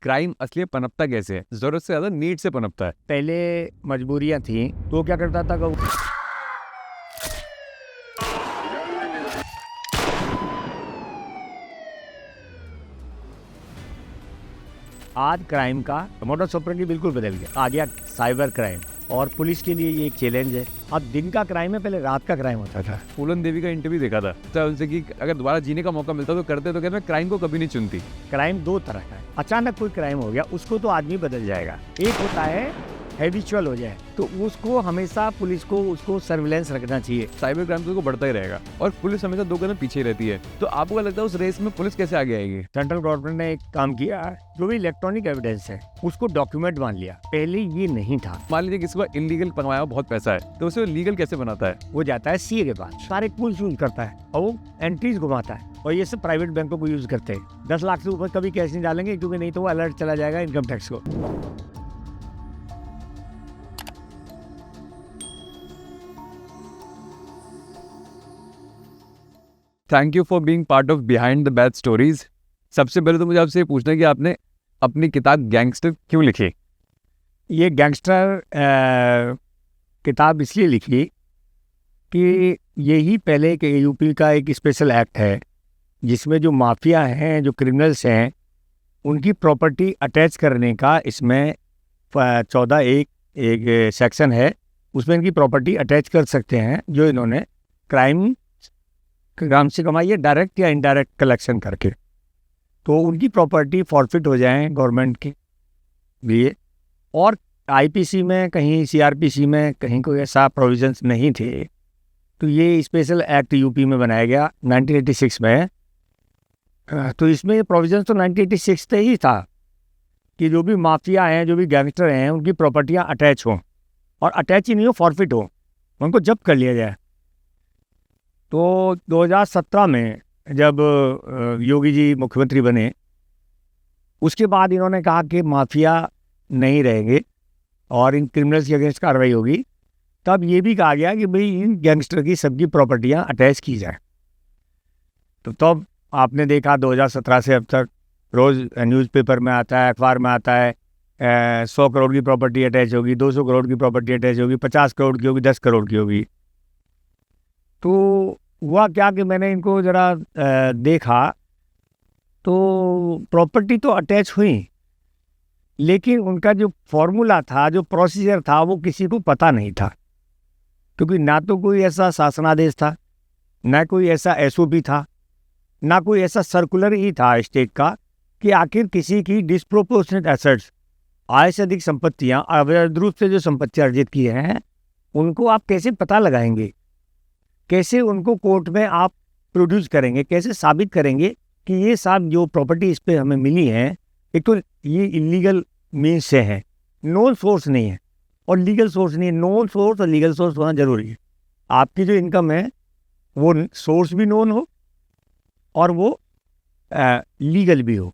Crime असली पनपता कैसे है? जरूरत से ज्यादा नीड से पनपता है। पहले मजबूरियां थी तो क्या करता था कि आज क्राइम का मोडस ऑपरेंडी बिल्कुल बदल गया। आ गया साइबर क्राइम और पुलिस के लिए ये एक चैलेंज है। अब दिन का क्राइम है, पहले रात का क्राइम होता था। फूलन देवी का इंटरव्यू देखा था तो उनसे कि अगर दोबारा जीने का मौका मिलता तो करते, तो कहते मैं क्राइम को कभी नहीं चुनती। क्राइम दो तरह का है। अचानक कोई क्राइम हो गया उसको तो आदमी बदल जाएगा। एक होता है हैबिचुअल हो जाए तो उसको हमेशा पुलिस को उसको सर्विलेंस रखना चाहिए। साइबर क्राइम तो बढ़ता ही रहेगा और पुलिस हमेशा 2 कदम पीछे रहती है। तो आपको क्या लगता है उस रेस में पुलिस कैसे आगे आएगी? सेंट्रल गवर्नमेंट ने एक काम किया, जो भी इलेक्ट्रॉनिक एविडेंस है उसको डॉक्यूमेंट मान लिया। पहले ये नहीं था। मान लीजिए किसी को इलीगल कमाया बहुत पैसा है तो उसे लीगल कैसे बनाता है? वो जाता है सीए के पास, सारे टूल्स यूज करता है और वो एंट्रीज घुमाता है। और ये सब प्राइवेट बैंकों को यूज करते हैं। 10 लाख से ऊपर कभी कैश नहीं डालेंगे क्योंकि नहीं तो वो अलर्ट चला जाएगा इनकम टैक्स को। Thank you for being part of behind the bad stories. सबसे पहले तो मुझे आपसे ये पूछना है कि आपने अपनी किताब गैंगस्टर क्यों लिखी? ये गैंगस्टर किताब इसलिए लिखी कि यही पहले के यूपी का एक स्पेशल एक्ट है जिसमें जो माफिया हैं, जो क्रिमिनल्स हैं, उनकी प्रॉपर्टी अटैच करने का इसमें 14 एक सेक्शन है। उसमें इनकी प्रॉपर्टी अटैच कर सकते हैं जो इन्होंने क्राइम से कमाई है, डायरेक्ट या इनडायरेक्ट कलेक्शन करके। तो उनकी प्रॉपर्टी फॉरफिट हो जाए गवर्नमेंट के लिए। और आईपीसी में कहीं, सीआरपीसी में कहीं कोई ऐसा प्रोविजंस नहीं थे। तो ये स्पेशल एक्ट यूपी में बनाया गया 1986 में। तो इसमें प्रोविजंस तो 1986 से ही था कि जो भी माफिया हैं, जो भी गैंगस्टर हैं, उनकी प्रॉपर्टियां अटैच हों, और अटैच ही नहीं हो, फॉरफिट हो, उनको जब्त कर लिया जाए। तो 2017 में जब योगी जी मुख्यमंत्री बने, उसके बाद इन्होंने कहा कि माफिया नहीं रहेंगे और इन क्रिमिनल्स के अगेंस्ट कार्रवाई होगी। तब ये भी कहा गया कि भाई इन गैंगस्टर की सबकी प्रॉपर्टियां अटैच की जाए। तो तब आपने देखा 2017 से अब तक रोज़ न्यूज़पेपर में आता है, अखबार में आता है, 100 करोड़ की प्रॉपर्टी अटैच होगी, 200 करोड़ की प्रॉपर्टी अटैच होगी, 50 करोड़ की होगी, 10 करोड़ की होगी। तो हुआ क्या कि मैंने इनको ज़रा देखा तो प्रॉपर्टी तो अटैच हुई, लेकिन उनका जो फॉर्मूला था, जो प्रोसीजर था, वो किसी को पता नहीं था। क्योंकि ना तो कोई ऐसा शासनादेश था, ना कोई ऐसा एसओपी था, ना कोई ऐसा सर्कुलर ही था स्टेट का कि आखिर किसी की डिस्प्रोपोर्शनेट एसेट्स, आय से अधिक संपत्तियां, अवैध रूप से जो संपत्तियां अर्जित की हैं, उनको आप कैसे पता लगाएंगे, कैसे उनको कोर्ट में आप प्रोड्यूस करेंगे, कैसे साबित करेंगे कि ये सब जो प्रॉपर्टी इस पर हमें मिली है, एक तो ये इलीगल मीन्स से है, नोन सोर्स नहीं है और लीगल सोर्स नहीं है। नोन सोर्स और लीगल सोर्स होना जरूरी है। आपकी जो इनकम है वो सोर्स भी नोन हो और वो लीगल भी हो।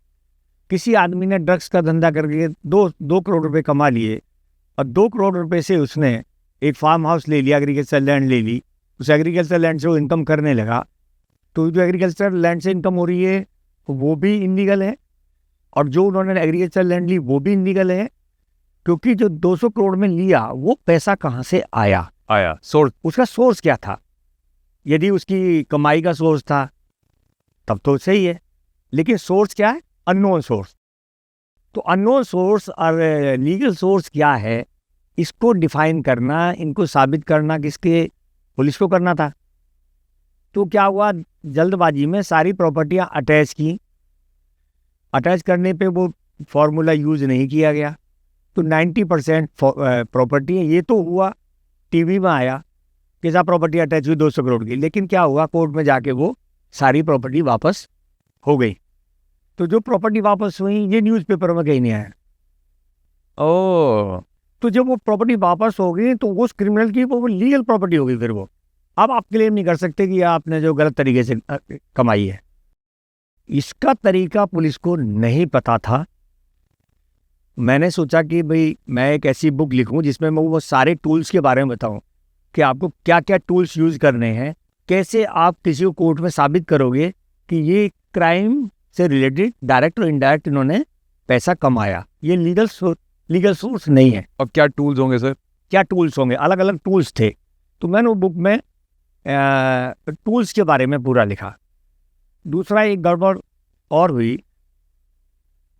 किसी आदमी ने ड्रग्स का धंधा करके 2 करोड़ रुपए कमा लिए और 2 करोड़ रुपए से उसने एक फार्म हाउस ले लिया, एग्रीकल्चर लैंड ले ली, उस एग्रीकल्चर लैंड से वो इनकम करने लगा। तो जो एग्रीकल्चर लैंड से इनकम हो रही है वो भी इलीगल है, और जो उन्होंने एग्रीकल्चर लैंड ली वो भी इलीगल है। क्योंकि जो 200 करोड़ में लिया वो पैसा कहाँ से आया सोर्स, उसका सोर्स क्या था। यदि उसकी कमाई का सोर्स था तब तो सही है, लेकिन सोर्स क्या है? Unknown source. तो अननोन सोर्स और लीगल सोर्स क्या है, इसको डिफाइन करना, इनको साबित करना किसके, पुलिस को करना था। तो क्या हुआ, जल्दबाजी में सारी प्रॉपर्टियां अटैच की। अटैच करने पे वो फॉर्मूला यूज नहीं किया गया, तो 90% प्रॉपर्टी है। ये तो हुआ, टीवी में आया कि सब प्रॉपर्टी अटैच हुई 200 करोड़ की, लेकिन क्या हुआ, कोर्ट में जाके वो सारी प्रॉपर्टी वापस हो गई। तो जो प्रॉपर्टी वापस हुई ये न्यूज़पेपर में कहीं नहीं आया। तो जब वो प्रॉपर्टी वापस हो गई तो उस क्रिमिनल की वो लीगल प्रॉपर्टी हो गई। फिर वो अब आप क्लेम नहीं कर सकते कि आपने जो गलत तरीके से कमाई है। इसका तरीका पुलिस को नहीं पता था। मैंने सोचा कि भाई मैं एक ऐसी बुक लिखूं जिसमें मैं वो सारे टूल्स के बारे में बताऊं कि आपको क्या क्या टूल्स यूज करने हैं, कैसे आप किसी को कोर्ट में साबित करोगे कि ये क्राइम से रिलेटेड डायरेक्ट और इनडायरेक्ट इन्होंने पैसा कमाया, ये लीगल सोर्स नहीं है। अब क्या टूल्स होंगे सर? क्या टूल्स होंगे? अलग अलग टूल्स थे। तो मैंने वो बुक में टूल्स के बारे में पूरा लिखा। दूसरा एक गड़बड़ और हुई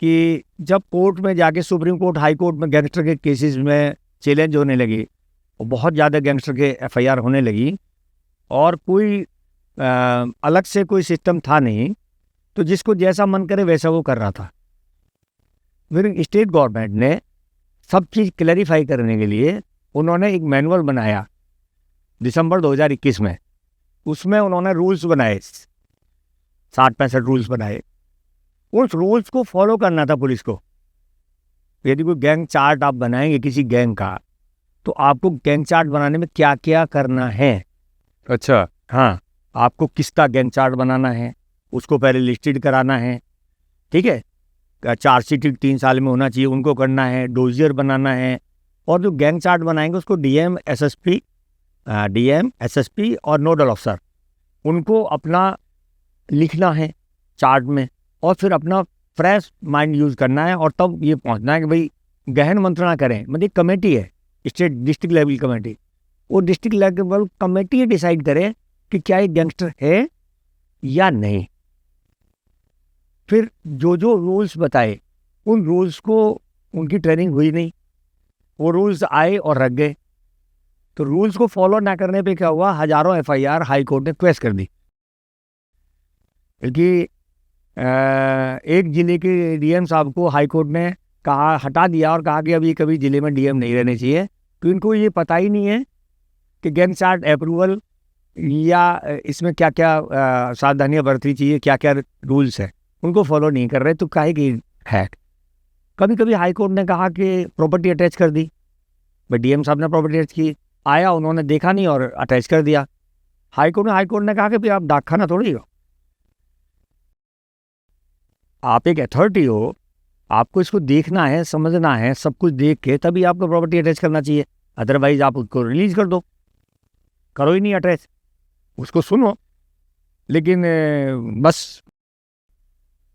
कि जब कोर्ट में जाके सुप्रीम कोर्ट, हाई कोर्ट में गैंगस्टर के केसेस में चैलेंज होने लगी और बहुत ज़्यादा गैंगस्टर के एफआईआर होने लगी और कोई अलग से कोई सिस्टम था नहीं, तो जिसको जैसा मन करे वैसा वो कर रहा था। फिर स्टेट गवर्नमेंट ने सब चीज़ क्लैरिफाई करने के लिए उन्होंने एक मैनुअल बनाया दिसंबर 2021 में। उसमें उन्होंने रूल्स बनाए, 60-65 रूल्स बनाए। उस रूल्स को फॉलो करना था पुलिस को। यदि कोई गैंग चार्ट आप बनाएंगे किसी गैंग का, तो आपको गैंग चार्ट बनाने में क्या क्या करना है। अच्छा। हाँ, आपको किसका गैंग चार्ट बनाना है, उसको पहले लिस्टेड कराना है, ठीक है। चार्जशीट 3 साल में होना चाहिए, उनको करना है। डोजियर बनाना है, और जो गैंग चार्ट बनाएंगे उसको डीएम, एसएसपी और नोडल ऑफिसर, उनको अपना लिखना है चार्ट में, और फिर अपना फ्रेश माइंड यूज़ करना है, और तब ये पहुंचना है कि भाई गहन मंत्रणा करें। मतलब कमेटी है, स्टेट डिस्ट्रिक्ट लेवल कमेटी, वो डिस्ट्रिक्ट लेवल कमेटी डिसाइड करे कि क्या ये गैंगस्टर है या नहीं। फिर जो जो रूल्स बताए, उन रूल्स को उनकी ट्रेनिंग हुई नहीं, वो रूल्स आए और रख गए। तो रूल्स को फॉलो ना करने पे क्या हुआ, हजारों एफआईआर हाई कोर्ट ने क्वेश कर दी। बल्कि एक जिले के डीएम साहब को हाई कोर्ट ने कहा, हटा दिया और कहा कि अब ये कभी जिले में डीएम नहीं रहने चाहिए, तो इनको ये पता ही नहीं है कि गैंग चार्ट अप्रूवल या इसमें क्या क्या सावधानियां बरतनी चाहिए, क्या क्या रूल्स है, उनको फॉलो नहीं कर रहे। तो काहे की है। कभी कभी हाई कोर्ट ने कहा कि प्रॉपर्टी अटैच कर दी, भाई डीएम साहब ने प्रॉपर्टी अटैच की, आया, उन्होंने देखा नहीं और अटैच कर दिया। हाई कोर्ट ने कहा कि भाई आप डाकखाना थोड़ी हो, आप एक अथॉरिटी हो, आपको इसको देखना है, समझना है, सब कुछ देख के तभी आपको प्रॉपर्टी अटैच करना चाहिए। अदरवाइज आप उसको रिलीज कर दो, करो ही नहीं अटैच, उसको सुनो। लेकिन बस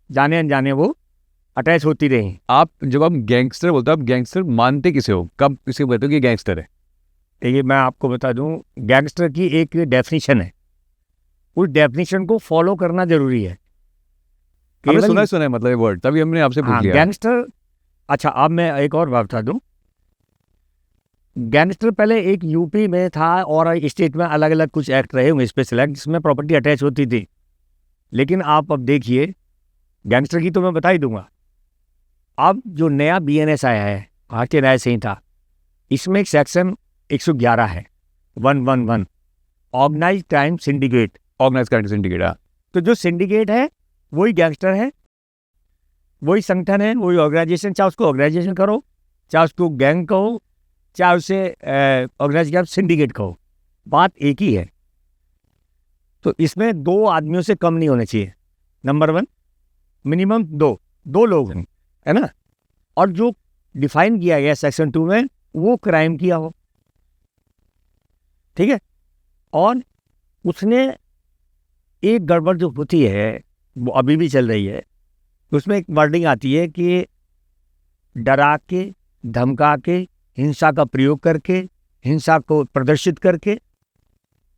जाने अनजाने वो अटैच होती रही। आप जब आप गैंगस्टर बोलते हो, आप गैंगस्टर मानते किसे हो, कब किसी को बोलते हो कि गैंगस्टर है? देखिए, मैं आपको बता दूं, गैंगस्टर की एक डेफिनेशन है, उस डेफिनेशन को फॉलो करना जरूरी है। हमने सुना है मतलब ये वर्ड, तभी हमने आपसे पूछ लिया। गैंगस्टर। अच्छा, अब मैं एक और बात बता दूं, गैंगस्टर पहले एक यूपी में था और स्टेट में अलग अलग कुछ एक्ट रहे होंगे, स्पेशल एक्ट, जिसमें प्रॉपर्टी अटैच होती थी। लेकिन आप अब देखिए, गैंगस्टर की तो मैं बता ही दूंगा। अब जो नया बीएनएस आया है, भारतीय न्याय संहिता, इसमें एक सेक्शन 111 है, 111, organise crime syndicate. Organise crime syndicate. तो जो सिंडिकेट है वही गैंगस्टर है, वही संगठन है, वही ऑर्गेनाइजेशन। चाहे उसको ऑर्गेनाइजेशन करो, चाहे उसको गैंग कहो, चाहे उसे ऑर्गेनाइज सिंडिकेट कहो, बात एक ही है। तो इसमें 2 आदमियों से कम नहीं होने चाहिए, नंबर 1। मिनिमम दो लोग हैं, है ना। और जो डिफाइन किया गया सेक्शन 2 में, वो क्राइम किया हो, ठीक है। और उसने एक गड़बड़ जो होती है, वो अभी भी चल रही है, उसमें एक वर्डिंग आती है कि डरा के, धमका के, हिंसा का प्रयोग करके, हिंसा को प्रदर्शित करके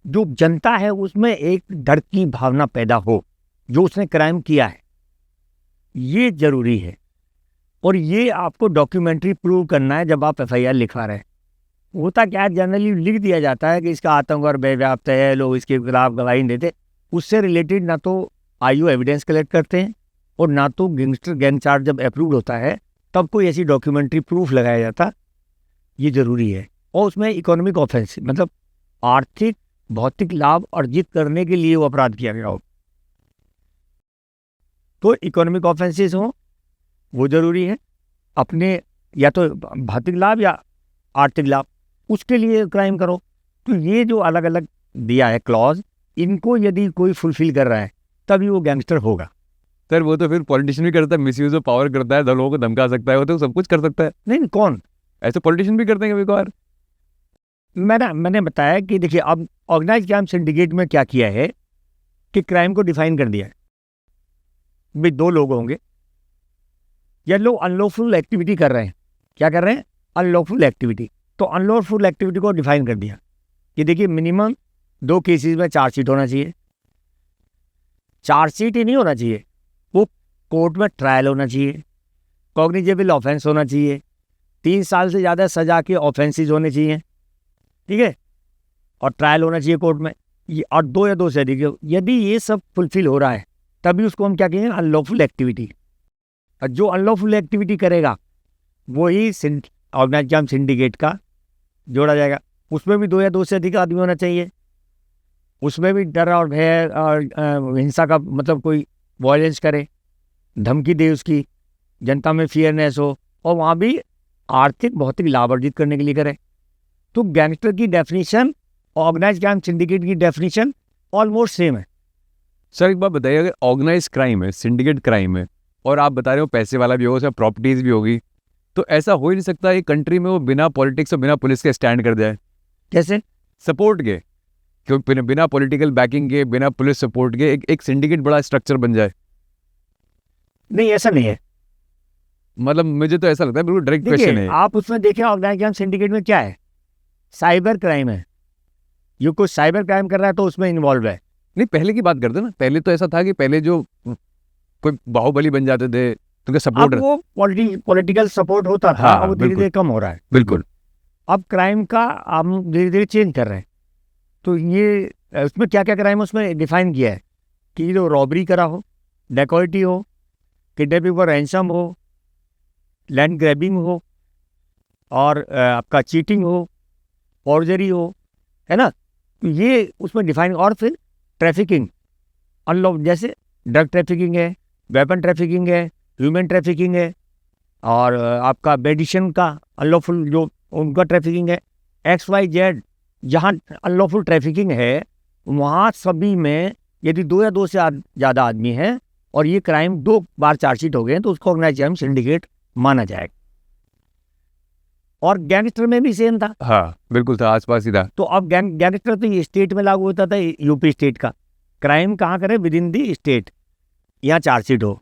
जो जनता है उसमें एक डर की भावना पैदा हो, जो उसने क्राइम किया है, ये जरूरी है। और ये आपको डॉक्यूमेंट्री प्रूव करना है जब आप एफआईआर लिखवा रहे हैं। होता क्या है, जनरली लिख दिया जाता है कि इसका आतंक और व्याप्त है, लोग इसके खिलाफ गवाही देते, उससे रिलेटेड ना तो आईओ एविडेंस कलेक्ट करते हैं और ना तो गैंग चार्ट जब अप्रूव होता है तब कोई ऐसी डॉक्यूमेंट्री प्रूफ लगाया जाता। ये जरूरी है। और उसमें इकोनॉमिक ऑफेंस, मतलब आर्थिक भौतिक लाभ अर्जित करने के लिए वो अपराध किया गया हो, तो इकोनॉमिक ऑफेंसेस हो, वो जरूरी है। अपने या तो भौतिक लाभ या आर्थिक लाभ, उसके लिए क्राइम करो। तो ये जो अलग अलग दिया है क्लॉज, इनको यदि कोई फुलफिल कर रहा है तभी वो गैंगस्टर होगा। सर वो तो फिर पॉलिटिशियन भी करता है, मिसयूज ऑफ पावर करता है, लोगों को धमका सकता है, वो तो सब कुछ कर सकता है। नहीं, कौन? ऐसे पॉलिटिशियन भी करते हैं कभी कभार। मैंने बताया कि देखिए, अब ऑर्गेनाइज क्राइम सिंडिकेट में क्या किया है कि क्राइम को डिफाइन कर दिया है। भाई 2 लोग होंगे, या लोग अनलॉफुल एक्टिविटी कर रहे हैं। क्या कर रहे हैं? Unlawful activity. तो अनलॉफुल एक्टिविटी को डिफाइन कर दिया कि देखिए मिनिमम 2 केसेस में चार्जशीट होना चाहिए। चार्जशीट ही नहीं होना चाहिए, वो कोर्ट में ट्रायल होना चाहिए, कॉग्निजेबल ऑफेंस होना चाहिए, 3 साल से ज़्यादा सजा के ऑफेंसेस होने चाहिए, ठीक है, और ट्रायल होना चाहिए कोर्ट में, ये और 2 या 2 से अधिक। यदि ये सब फुलफिल हो रहा है तभी उसको हम क्या कहेंगे? Unlawful activity. और जो अनलॉफुल एक्टिविटी करेगा वही ऑर्गेनाइज क्राइम सिंडिकेट का जोड़ा जाएगा। उसमें भी 2 या 2 से अधिक आदमी होना चाहिए। उसमें भी डर और भय और हिंसा का मतलब कोई वायलेंस करे, धमकी दे, उसकी जनता में फियरनेस हो, और वहाँ भी आर्थिक भौतिक लाभ अर्जित करने के लिए करे। तो गैंगस्टर की डेफिनेशन ऑर्गेनाइज क्राइम सिंडिकेट की डेफिनेशन ऑलमोस्ट सेम है। सर एक बात बताइए, अगर ऑर्गेनाइज क्राइम है, सिंडिकेट क्राइम है, और आप बता रहे हो पैसे वाला भी होगा, उसमें प्रॉपर्टीज भी होगी, तो ऐसा हो ही नहीं सकता एक कंट्री में वो बिना पॉलिटिक्स और बिना पुलिस के स्टैंड कर जाए, कैसे? सपोर्ट के, क्योंकि बिना पॉलिटिकल बैकिंग के, बिना पुलिस सपोर्ट के एक सिंडिकेट बड़ा स्ट्रक्चर बन जाए। नहीं, ऐसा नहीं है। मतलब मुझे तो ऐसा लगता है, बिल्कुल डायरेक्ट क्वेश्चन देखिए है। आप उसमें देखें ऑर्गेनाइज क्राइम सिंडिकेट में क्या है? साइबर क्राइम है। ये कुछ साइबर क्राइम कर रहा है तो उसमें इन्वॉल्व है। नहीं, पहले की बात करते ना, पहले तो ऐसा था कि पहले जो कोई बाहुबली बन जाते थे तो क्या अब सपोर्ट। वो पॉलिटिकल सपोर्ट होता था, हाँ, अब वो धीरे धीरे कम हो रहा है। बिल्कुल। अब क्राइम का हम धीरे धीरे चेंज कर रहे हैं। तो ये उसमें क्या क्या क्राइम उसमें डिफाइन किया है कि जो रॉबरी करा हो, डेकोइटी हो, किडनैपिंग और रैंसम हो, लैंड ग्रैबिंग हो, और आपका चीटिंग हो, फॉर्जरी हो, है ना, तो ये उसमें डिफाइन। और फिर ट्रैफिकिंग अनलॉ, जैसे ड्रग ट्रैफिकिंग है, वेपन ट्रैफिकिंग है, ह्यूमन ट्रैफिकिंग है, और आपका मेडिसिन का अनलॉफुल जो उनका ट्रैफिकिंग है, XYZ। जहाँ अनलॉफुल ट्रैफिकिंग है वहाँ सभी में यदि 2 या 2 से ज़्यादा आदमी हैं और ये क्राइम 2 बार चार्जशीट हो गए हैं तो उसको ऑर्गेनाइज क्राइम सिंडिकेट माना जाएगा। और गैंगस्टर में भी सेम था। हाँ बिल्कुल था, आसपास ही था। तो अब गैंगस्टर तो ये स्टेट में लागू होता था, यूपी स्टेट का क्राइम कहाँ करे? विद इन दी स्टेट, यहाँ चार्जशीट हो।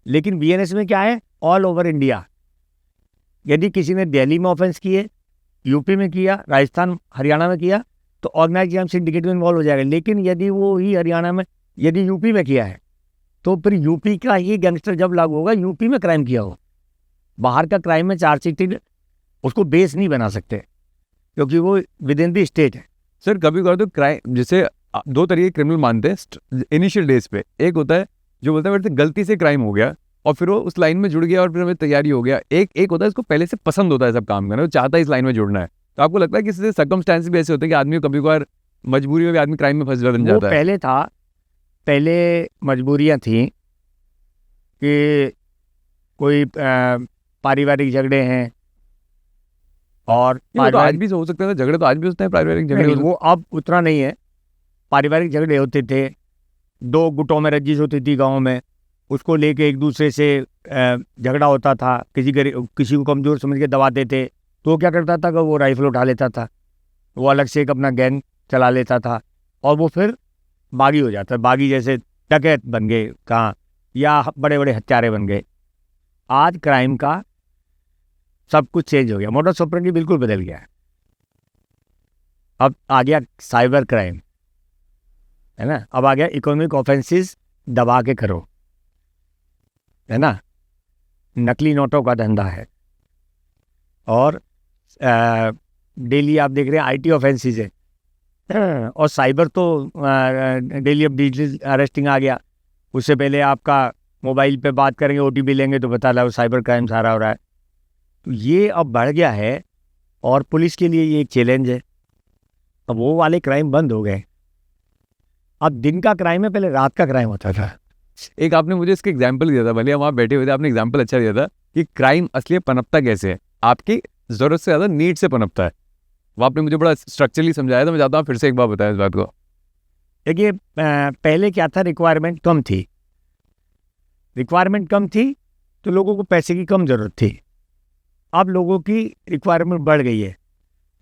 लेकिन BNS में क्या है? All over India. यदि किसी ने दिल्ली में ऑफेंस किए, यूपी में किया, राजस्थान हरियाणा में किया, तो ऑर्गेनाइज क्राइम सिंडिकेट में इन्वॉल्व हो जाएगा। लेकिन यदि वो ही हरियाणा में, यदि यूपी में किया है तो फिर यूपी का ही गैंगस्टर जब लागू होगा, यूपी में क्राइम किया हो। बाहर का क्राइम में चार्जशीट उसको बेस नहीं बना सकते क्योंकि वो विद इन दी स्टेट है। सर कभी कभार तो क्राइम, जैसे 2 तरीके क्रिमिनल मानते हैं इनिशियल डेज पे। एक होता है जो बोलता है मेरे से गलती से क्राइम हो गया और फिर वो उस लाइन में जुड़ गया और फिर हमें तैयारी हो गया। एक होता है इसको पहले से पसंद होता है सब काम करना, वो चाहता है इस लाइन में जुड़ना है। तो आपको लगता है कि इससे सर्कमस्टेंस भी ऐसे होते हैं कि आदमी को कभी कभार मजबूरी में भी आदमी क्राइम में फंस वो जाता है? पहले था, पहले मजबूरियां थी कि कोई पारिवारिक झगड़े हैं, और वो तो आज भी हो सकता है, झगड़े तो आज भी होते हैं, पारिवारिक झगड़े नहीं, वो अब उतना नहीं है। पारिवारिक झगड़े होते थे, 2 गुटों में रंजिश होती थी गांव में, उसको लेके एक दूसरे से झगड़ा होता था। किसी को कमज़ोर समझ के दबाते थे तो वो क्या करता था कि वो राइफल उठा लेता था, वो अलग से एक अपना गैंग चला लेता था और वो फिर बागी हो जाता। बागी जैसे डकैत बन गए कहाँ, या बड़े बड़े हत्यारे बन गए। आज क्राइम का सब कुछ चेंज हो गया, मोडस ऑपरेंडी बिल्कुल बदल गया है। अब आ गया साइबर क्राइम, है ना, अब आ गया इकोनॉमिक ऑफेंसेस दबा के करो, है ना, नकली नोटों का धंधा है, और डेली आप देख रहे हैं IT ऑफेंसेस है, और साइबर तो डेली अब डिजिटल अरेस्टिंग आ गया। उससे पहले आपका मोबाइल पे बात करेंगे, OTP लेंगे तो पता लगा साइबर क्राइम सारा हो रहा है। तो ये अब बढ़ गया है और पुलिस के लिए ये एक चैलेंज है। अब वो वाले क्राइम बंद हो गए, अब दिन का क्राइम है, पहले रात का क्राइम होता था। एक आपने मुझे इसका एग्जाम्पल दिया था, भले हम वहाँ बैठे हुए थे, आपने एग्जाम्पल अच्छा दिया था कि क्राइम असली पनपता कैसे है, आपकी जरूरत से ज़्यादा नीड से पनपता है। वो आपने मुझे बड़ा स्ट्रक्चरली समझाया था, मैं चाहता हूँ फिर से एक बार बताएं इस बात को। देखिए पहले क्या था, रिक्वायरमेंट कम थी। रिक्वायरमेंट कम थी तो लोगों को पैसे की कम ज़रूरत थी। अब लोगों की रिक्वायरमेंट बढ़ गई है,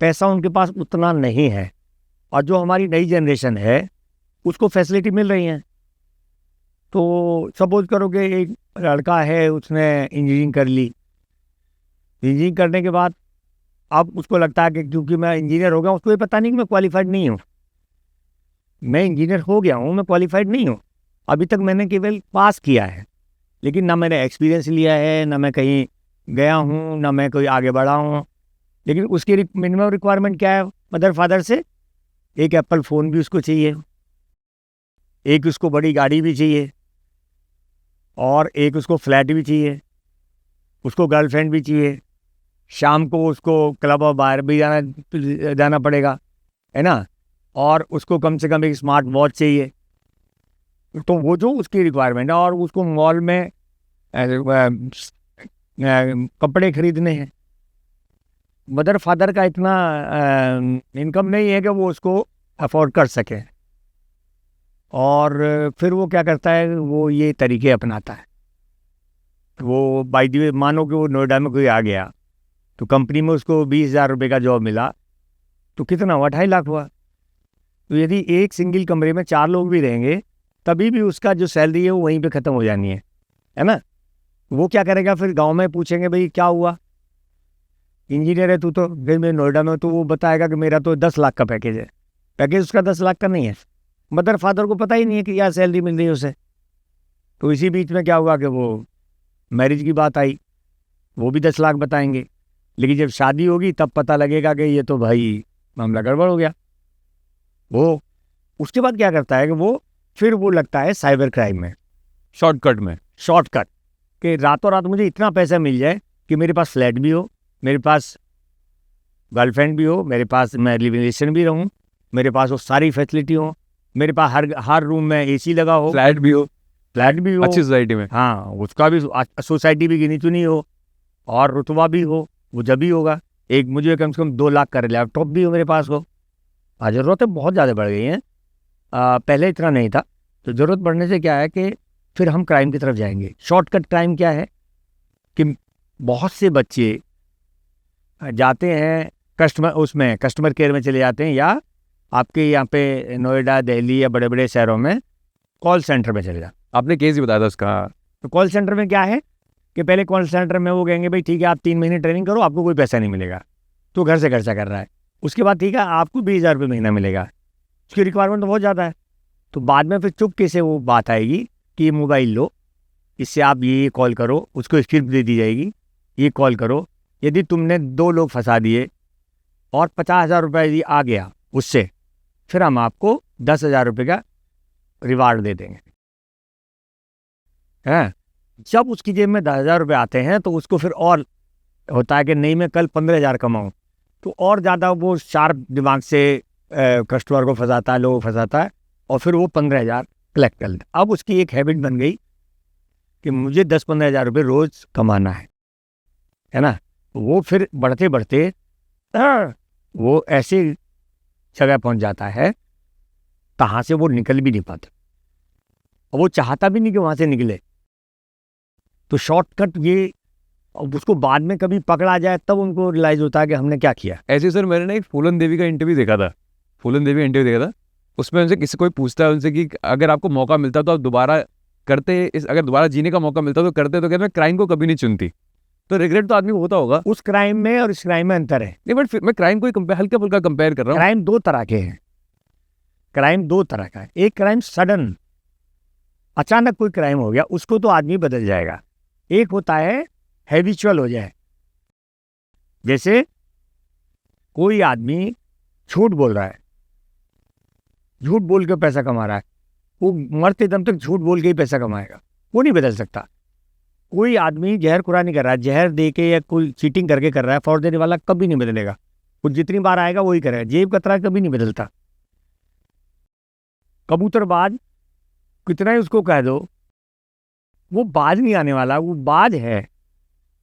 पैसा उनके पास उतना नहीं है, और जो हमारी नई जनरेशन है उसको फैसिलिटी मिल रही हैं। तो सपोज करो कि एक लड़का है, उसने इंजीनियरिंग कर ली। इंजीनियरिंग करने के बाद अब उसको लगता है कि क्योंकि मैं इंजीनियर हो गया, उसको ये पता नहीं कि मैं क्वालिफाइड नहीं हूँ। मैं इंजीनियर हो गया हूँ, मैं क्वालिफाइड नहीं हूँ। अभी तक मैंने केवल पास किया है, लेकिन ना मैंने एक्सपीरियंस लिया है, ना मैं कहीं गया हूँ, ना मैं कोई आगे बढ़ा हूँ। लेकिन उसकी मिनिमम रिक्वायरमेंट क्या है मदर फादर से? एक एप्पल फ़ोन भी उसको चाहिए, एक उसको बड़ी गाड़ी भी चाहिए, और एक उसको फ्लैट भी चाहिए, उसको गर्लफ्रेंड भी चाहिए, शाम को उसको क्लब और बाहर भी जाना पड़ेगा, है ना। और उसको कम से कम एक स्मार्ट वॉच चाहिए। तो वो जो उसकी रिक्वायरमेंट है, और उसको मॉल में कपड़े खरीदने हैं। मदर फादर का इतना इनकम नहीं है कि वो उसको अफोर्ड कर सके, और फिर वो क्या करता है, वो ये तरीके अपनाता है। वो बाय द वे, मानो कि वो नोएडा में कोई आ गया, तो कंपनी में उसको 20,000 रुपये का जॉब मिला, तो कितना हुआ? 2.5 लाख हुआ। तो यदि एक सिंगल कमरे में 4 लोग भी रहेंगे, तभी भी उसका जो सैलरी है वो वहीं पे ख़त्म हो जानी है ना। वो क्या करेगा फिर? गांव में पूछेंगे भाई क्या हुआ, इंजीनियर है तू तो, फिर मैं नोएडा में, तो वो बताएगा कि मेरा तो 10 लाख का पैकेज है। पैकेज उसका 10 लाख का नहीं है। मदर फादर को पता ही नहीं है कि क्या सैलरी मिल रही है उसे। तो इसी बीच में क्या हुआ कि वो मैरिज की बात आई, वो भी 10 लाख बताएंगे। लेकिन जब शादी होगी तब पता लगेगा कि ये तो भाई मामला गड़बड़ हो गया। वो उसके बाद क्या करता है कि वो लगता है साइबर क्राइम में, शॉर्टकट कि रातों रात मुझे इतना पैसा मिल जाए कि मेरे पास फ्लैट भी हो, मेरे पास गर्लफ्रेंड भी हो, मेरे पास मैं लिव रिलेशन भी रहूं, मेरे पास वो सारी फैसिलिटी हो, मेरे पास हर रूम में एसी लगा हो, फ्लैट भी हो, अच्छी सोसाइटी में, हाँ, उसका भी सोसाइटी भी गिनी चुनी हो, और रुतबा भी हो। वो जब भी होगा, एक मुझे कम से कम 2 लाख का लैपटॉप भी हो मेरे पास हो। आज ज़रूरतें बहुत ज़्यादा बढ़ गई हैं, पहले इतना नहीं था। तो ज़रूरत बढ़ने से क्या है कि फिर हम क्राइम की तरफ जाएंगे। शॉर्टकट क्राइम क्या है कि बहुत से बच्चे जाते हैं कस्टमर केयर में चले जाते हैं, या आपके यहाँ पे नोएडा, दिल्ली या बड़े बड़े शहरों में कॉल सेंटर में चले जाते। आपने केस ही बताया था उसका। तो कॉल सेंटर में क्या है कि पहले कॉल सेंटर में वो कहेंगे भाई ठीक है, आप 3 महीने ट्रेनिंग करो, आपको कोई पैसा नहीं मिलेगा, तो घर से खर्चा कर रहा है। उसके बाद ठीक है, आपको 20,000 रुपये महीना मिलेगा। उसकी रिक्वायरमेंट तो बहुत ज़्यादा है। तो बाद में फिर चुपके से वो बात आएगी कि ये मोबाइल लो, इससे आप ये कॉल करो, उसको स्क्रिप्ट दे दी जाएगी, ये कॉल करो। यदि तुमने 2 लोग फंसा दिए और 50,000 रुपये यदि आ गया उससे, फिर हम आपको 10,000 रुपये का रिवार्ड दे देंगे। हैं, जब उसकी जेब में 10,000 रुपये आते हैं तो उसको फिर और होता है कि नहीं, मैं कल 15,000 कमाऊँ। तो और ज़्यादा वो शार्प दिमाग से कस्टमर को फंसाता है, लोगों को फंसाता है, और फिर वो 15,000 कलेक्ट कर लेता। अब उसकी एक हैबिट बन गई कि मुझे 10-15,000 रुपये रोज़ कमाना है ना। वो फिर बढ़ते बढ़ते वो ऐसे जगह पहुंच जाता है कहाँ से वो निकल भी नहीं पाता, और वो चाहता भी नहीं कि वहाँ से निकले। तो शॉर्टकट ये, उसको बाद में कभी पकड़ा जाए तब उनको रियलाइज होता है कि हमने क्या किया। ऐसे सर मैंने ना एक फूलन देवी का इंटरव्यू देखा था। उसमें उनसे किसी कोई पूछता है उनसे कि अगर आपको मौका मिलता तो आप दोबारा करते, अगर दोबारा जीने का मौका मिलता तो करते, तो कहते मैं क्राइम को कभी नहीं चुनती। तो रिग्रेट तो आदमी को होता होगा। उस क्राइम में और इस क्राइम में अंतर है। नहीं, बट मैं क्राइम को हल्का फुल्का कंपेयर कर रहा हूँ। क्राइम 2 तरह के हैं। क्राइम 2 तरह का है। एक क्राइम सडन, अचानक कोई क्राइम हो गया, उसको तो आदमी बदल जाएगा। एक होता है हैबिचुअल हो जाए, जैसे कोई आदमी झूठ बोल रहा है, झूठ बोल के पैसा कमा रहा है, वो मरते दम तक झूठ बोल के ही पैसा कमाएगा, वो नहीं बदल सकता। कोई आदमी जहर कुरानी कर रहा है, जहर दे के या कोई चीटिंग करके कर रहा है, फौर देने वाला कभी नहीं बदलेगा। वो जितनी बार आएगा वही करेगा। जेब कतरा कभी नहीं बदलता। कबूतरबाज, कितना ही उसको कह दो, वो बाज नहीं आने वाला, वो बाज है।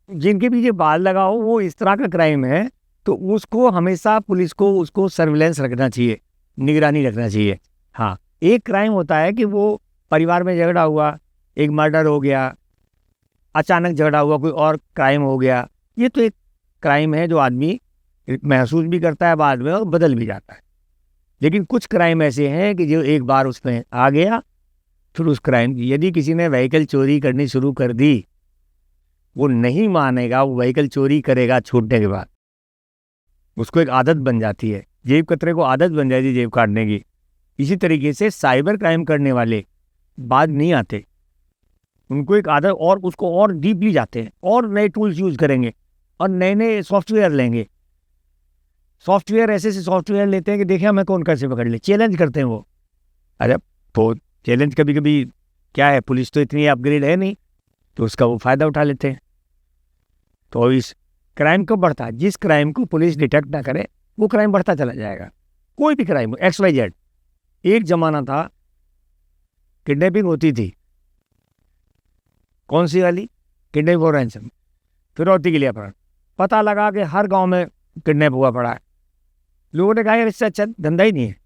जिनके पीछे बाज लगाओ वो इस तरह का क्राइम है, तो उसको हमेशा पुलिस को उसको सर्विलेंस रखना चाहिए, निगरानी रखना चाहिए। हाँ, एक क्राइम होता है कि वो परिवार में झगड़ा हुआ, एक मर्डर हो गया, अचानक झगड़ा हुआ, कोई और क्राइम हो गया, ये तो एक क्राइम है जो आदमी महसूस भी करता है बाद में और बदल भी जाता है। लेकिन कुछ क्राइम ऐसे हैं कि जो एक बार उसमें आ गया फिर उस क्राइम की, यदि किसी ने व्हीकल चोरी करनी शुरू कर दी, वो नहीं मानेगा, वो व्हीकल चोरी करेगा छूटने के बाद। उसको एक आदत बन जाती है, जेब कतरे को आदत बन जाती है जेब काटने की। इसी तरीके से साइबर क्राइम करने वाले बाद नहीं आते, उनको एक आदत, और उसको और डीपली जाते हैं और नए टूल्स यूज करेंगे और नए नए सॉफ्टवेयर लेंगे। सॉफ्टवेयर ऐसे से सॉफ्टवेयर लेते हैं कि देखें हमें कौन कैसे पकड़ ले, चैलेंज करते हैं वो। अरे तो चैलेंज कभी कभी क्या है, पुलिस तो इतनी अपग्रेड है नहीं, तो उसका वो फायदा उठा लेते हैं। तो इस क्राइम को बढ़ता है, जिस क्राइम को पुलिस डिटेक्ट ना करे वो क्राइम बढ़ता चला जाएगा। कोई भी क्राइम XYZ। एक जमाना था किडनैपिंग होती थी, कौन सी वाली, किडनैप और रैंसम, फिरौती के लिए अपहरण। पता लगा कि हर गांव में किडनैप हुआ पड़ा है। लोगों ने कहा यार इससे अच्छा धंधा ही नहीं है।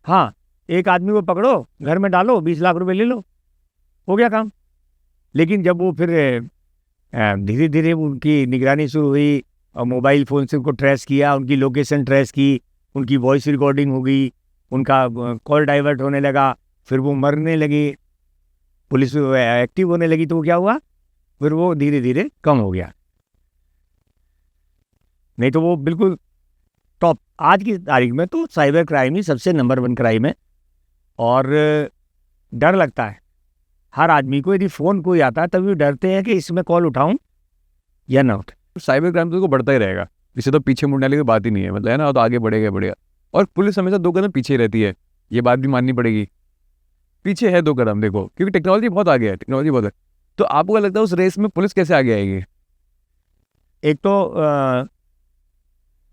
हाँ, एक आदमी को पकड़ो, घर में डालो, 20 लाख रुपए ले लो, हो गया काम। लेकिन जब वो फिर धीरे धीरे उनकी निगरानी शुरू हुई और मोबाइल फ़ोन से उनको ट्रेस किया, उनकी लोकेशन ट्रेस की, उनकी वॉइस रिकॉर्डिंग हो गई, उनका कॉल डाइवर्ट होने लगा, फिर वो मरने लगे, पुलिस एक्टिव होने लगी, तो वो क्या हुआ, फिर वो धीरे धीरे कम हो गया। नहीं तो वो बिल्कुल टॉप। आज की तारीख में तो साइबर क्राइम ही सबसे नंबर 1 क्राइम है। और डर लगता है हर आदमी को, यदि फ़ोन कोई आता है तभी डरते हैं कि इसमें कॉल उठाऊं या ना उठाऊं। साइबर क्राइम तो बढ़ता ही रहेगा, इसे तो पीछे मुड़ने वाली कोई बात ही नहीं है, मतलब है ना, तो आगे बढ़ेगा। और पुलिस हमेशा 2 कदम पीछे ही रहती है, ये बात भी माननी पड़ेगी। पीछे है 2 कदम, देखो, क्योंकि टेक्नोलॉजी बहुत आगे है, टेक्नोलॉजी बहुत है। तो आपको क्या लगता है उस रेस में पुलिस कैसे आगे आएगी? एक तो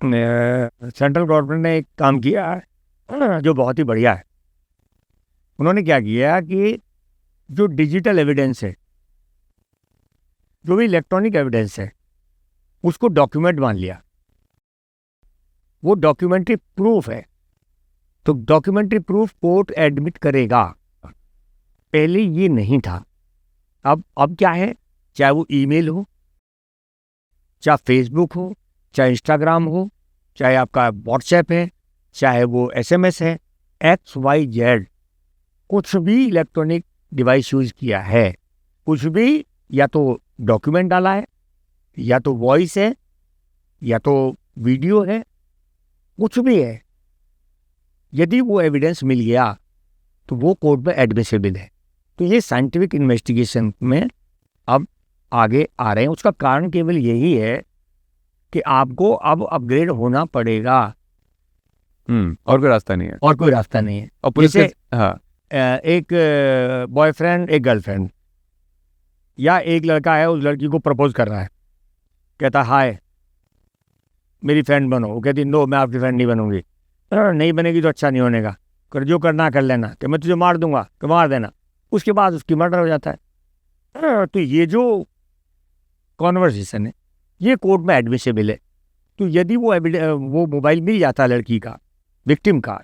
सेंट्रल गवर्नमेंट ने एक काम किया है जो बहुत ही बढ़िया है। उन्होंने क्या किया कि जो डिजिटल एविडेंस है, जो भी इलेक्ट्रॉनिक एविडेंस है, उसको डॉक्यूमेंट मान लिया। वो डॉक्यूमेंट्री प्रूफ है, तो डॉक्यूमेंट्री प्रूफ कोर्ट एडमिट करेगा। पहले ये नहीं था। अब क्या है, चाहे वो ईमेल हो, चाहे फेसबुक हो, चाहे इंस्टाग्राम हो, चाहे आपका व्हाट्सएप है, चाहे वो SMS है, XYZ, कुछ भी इलेक्ट्रॉनिक डिवाइस यूज किया है, कुछ भी, या तो डॉक्यूमेंट डाला है, या तो वॉइस है, या तो वीडियो है, कुछ भी है, यदि वो एविडेंस मिल गया तो वो कोर्ट में एडमिसिबल है। तो ये साइंटिफिक इन्वेस्टिगेशन में अब आगे आ रहे हैं। उसका कारण केवल यही है कि आपको अब अपग्रेड होना पड़ेगा, और कोई रास्ता नहीं है। और कोई रास्ता नहीं है। और पुलिस जैसे हाँ, एक बॉयफ्रेंड, एक गर्लफ्रेंड, या एक लड़का है, उस लड़की को प्रपोज कर रहा है, कहता हाय मेरी फ्रेंड बनो, वो कहती नो मैं आपकी फ्रेंड नहीं बनूंगी। नहीं बनेगी तो अच्छा नहीं होने का, कर जो करना कर लेना, कि मैं तुझे मार दूंगा, कि मार देना। उसके बाद उसकी मर्डर हो जाता है। तो ये जो कॉन्वर्सेशन है ये कोर्ट में एडमिसिबल है। तो यदि वो मोबाइल मिल जाता है लड़की का, विक्टिम का,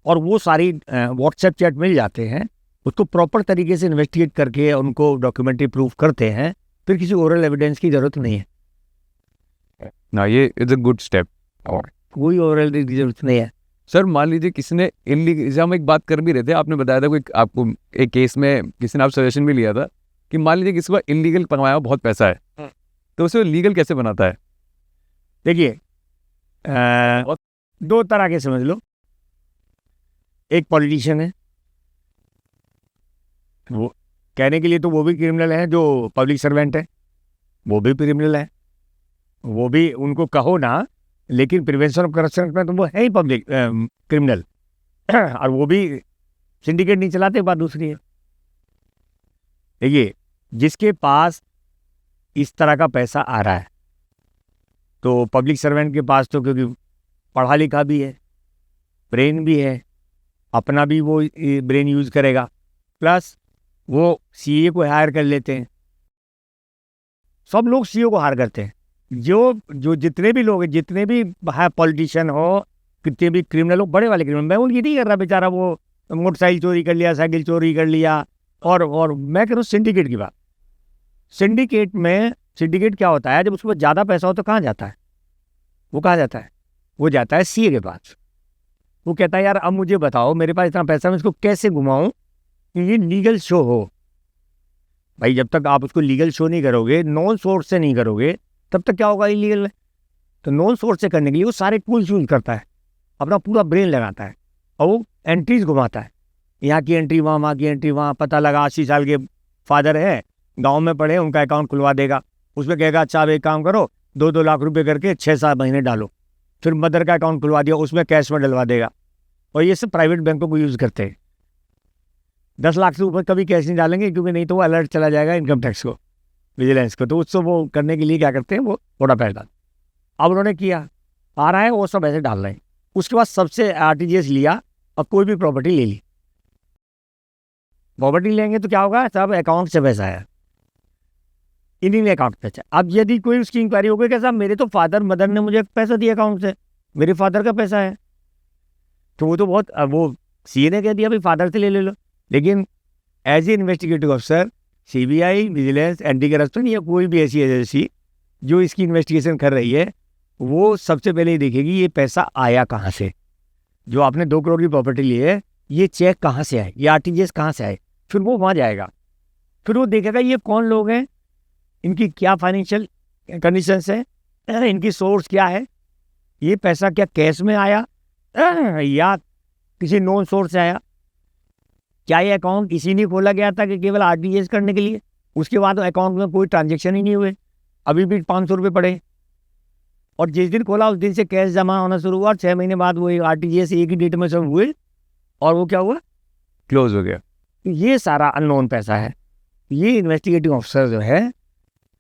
और वो सारी व्हाट्सएप चैट मिल जाते हैं, उसको प्रॉपर तरीके से इन्वेस्टिगेट करके उनको डॉक्यूमेंट्री प्रूफ करते हैं, फिर किसी ओरल एविडेंस की जरूरत नहीं है ना, ये इज अ गुड स्टेप। और कोई ओरल की जरूरत नहीं है। सर मान लीजिए किसी ने इनलीगल, हम एक बात कर भी रहे थे, आपने बताया था कोई आपको एक केस में किसी ने आप सजेशन भी लिया था कि मान लीजिए किसी को इनलीगल कमाया बहुत पैसा है, तो उसे लीगल कैसे बनाता है? देखिए 2 तरह के समझ लो। एक पॉलिटिशियन है, वो कहने के लिए तो वो भी क्रिमिनल है, जो पब्लिक सर्वेंट है वो भी क्रिमिनल है, वो भी उनको कहो ना, लेकिन प्रिवेंशन ऑफ करप्शन में तो वो है ही पब्लिक क्रिमिनल। और वो भी सिंडिकेट नहीं चलाते, बात दूसरी है। देखिए जिसके पास इस तरह का पैसा आ रहा है, तो पब्लिक सर्वेंट के पास तो क्योंकि पढ़ा लिखा भी है, ब्रेन भी है, अपना भी वो ब्रेन यूज करेगा, प्लस वो CA को हायर कर लेते हैं। सब लोग CO को हायर करते हैं। जो जितने भी लोग हैं, जितने भी है पॉलिटिशियन हो, कितने भी क्रिमिनल हो, बड़े वाले क्रिमिनल, मैं उनकी नहीं कर रहा, बेचारा वो मोटरसाइकिल चोरी कर लिया, साइकिल चोरी कर लिया, और मैं कह रहा हूँ सिंडिकेट की बात। सिंडिकेट क्या होता है, जब उसके पास ज़्यादा पैसा हो तो कहाँ जाता है, वो कहाँ जाता है, वो जाता है CA के पास। वो कहता है यार अब मुझे बताओ, मेरे पास इतना पैसा, मैं इसको कैसे घुमाऊं कि ये लीगल शो हो। भाई जब तक आप उसको लीगल शो नहीं करोगे, नॉन सोर्स से नहीं करोगे, तब तक क्या होगा, इलीगल में। तो नॉन सोर्स से करने के लिए वो सारे टूल्स यूज करता है, अपना पूरा ब्रेन लगाता है और वो एंट्रीज घुमाता है, यहाँ की एंट्री वहाँ की एंट्री वहाँ। पता लगा 80 साल के फादर है, गांव में पड़े, उनका अकाउंट खुलवा देगा। उसमें कहेगा अच्छा आप एक काम करो, 2-2 लाख रुपए करके 6-7 महीने डालो। फिर मदर का अकाउंट खुलवा दिया, उसमें कैश में डलवा देगा। और ये सब प्राइवेट बैंकों को यूज़ करते हैं। 10 लाख से ऊपर कभी कैश नहीं डालेंगे, क्योंकि नहीं तो वो अलर्ट चला जाएगा इनकम टैक्स को, विजिलेंस को। तो उससे वो करने के लिए क्या करते हैं, वो थोड़ा पैसा डाल। अब उन्होंने किया, आ रहा है, वो सब ऐसे डाल रहे हैं। उसके बाद सबसे आरटीजीएस लिया, अब कोई भी प्रॉपर्टी ले ली। प्रॉपर्टी लेंगे तो क्या होगा, सब अकाउंट से पैसा है, इन्हीं ने अकाउंट पे। अब यदि कोई उसकी इंक्वायरी हो गई कि साहब मेरे तो फादर मदर ने मुझे पैसा दिया अकाउंट से, मेरे फादर का पैसा है, तो वो तो बहुत, वो सीए ने कह दिया भाई फादर से ले लो। लेकिन as a investigative officer, CBI, vigilance, anti corruption या कोई भी ऐसी एजेंसी जो इसकी इन्वेस्टिगेशन कर रही है, वो सबसे पहले ही देखेगी ये पैसा आया कहाँ से। जो आपने 2 करोड़ की प्रॉपर्टी ली है, ये चेक कहाँ से आए, ये आरटीजीएस कहाँ से आए। फिर वो वहाँ जाएगा, फिर वो देखेगा ये कौन लोग हैं, इनकी क्या फाइनेंशियल कंडीशंस है, इनकी सोर्स क्या है, ये पैसा क्या कैश में आया या किसी नॉन सोर्स से आया, क्या ये अकाउंट इसी ने खोला गया था कि केवल आरटीजीएस करने के लिए, उसके बाद अकाउंट में कोई ट्रांजेक्शन ही नहीं हुए, अभी भी 500 रुपये पड़े, और जिस दिन खोला उस दिन से कैश जमा होना शुरू हुआ, और 6 महीने बाद वो आरटीजीएस एक ही डेट में सब हुए, और वो क्या हुआ, क्लोज हो गया। ये सारा अननोन पैसा है। ये इन्वेस्टिगेटिव ऑफिसर जो है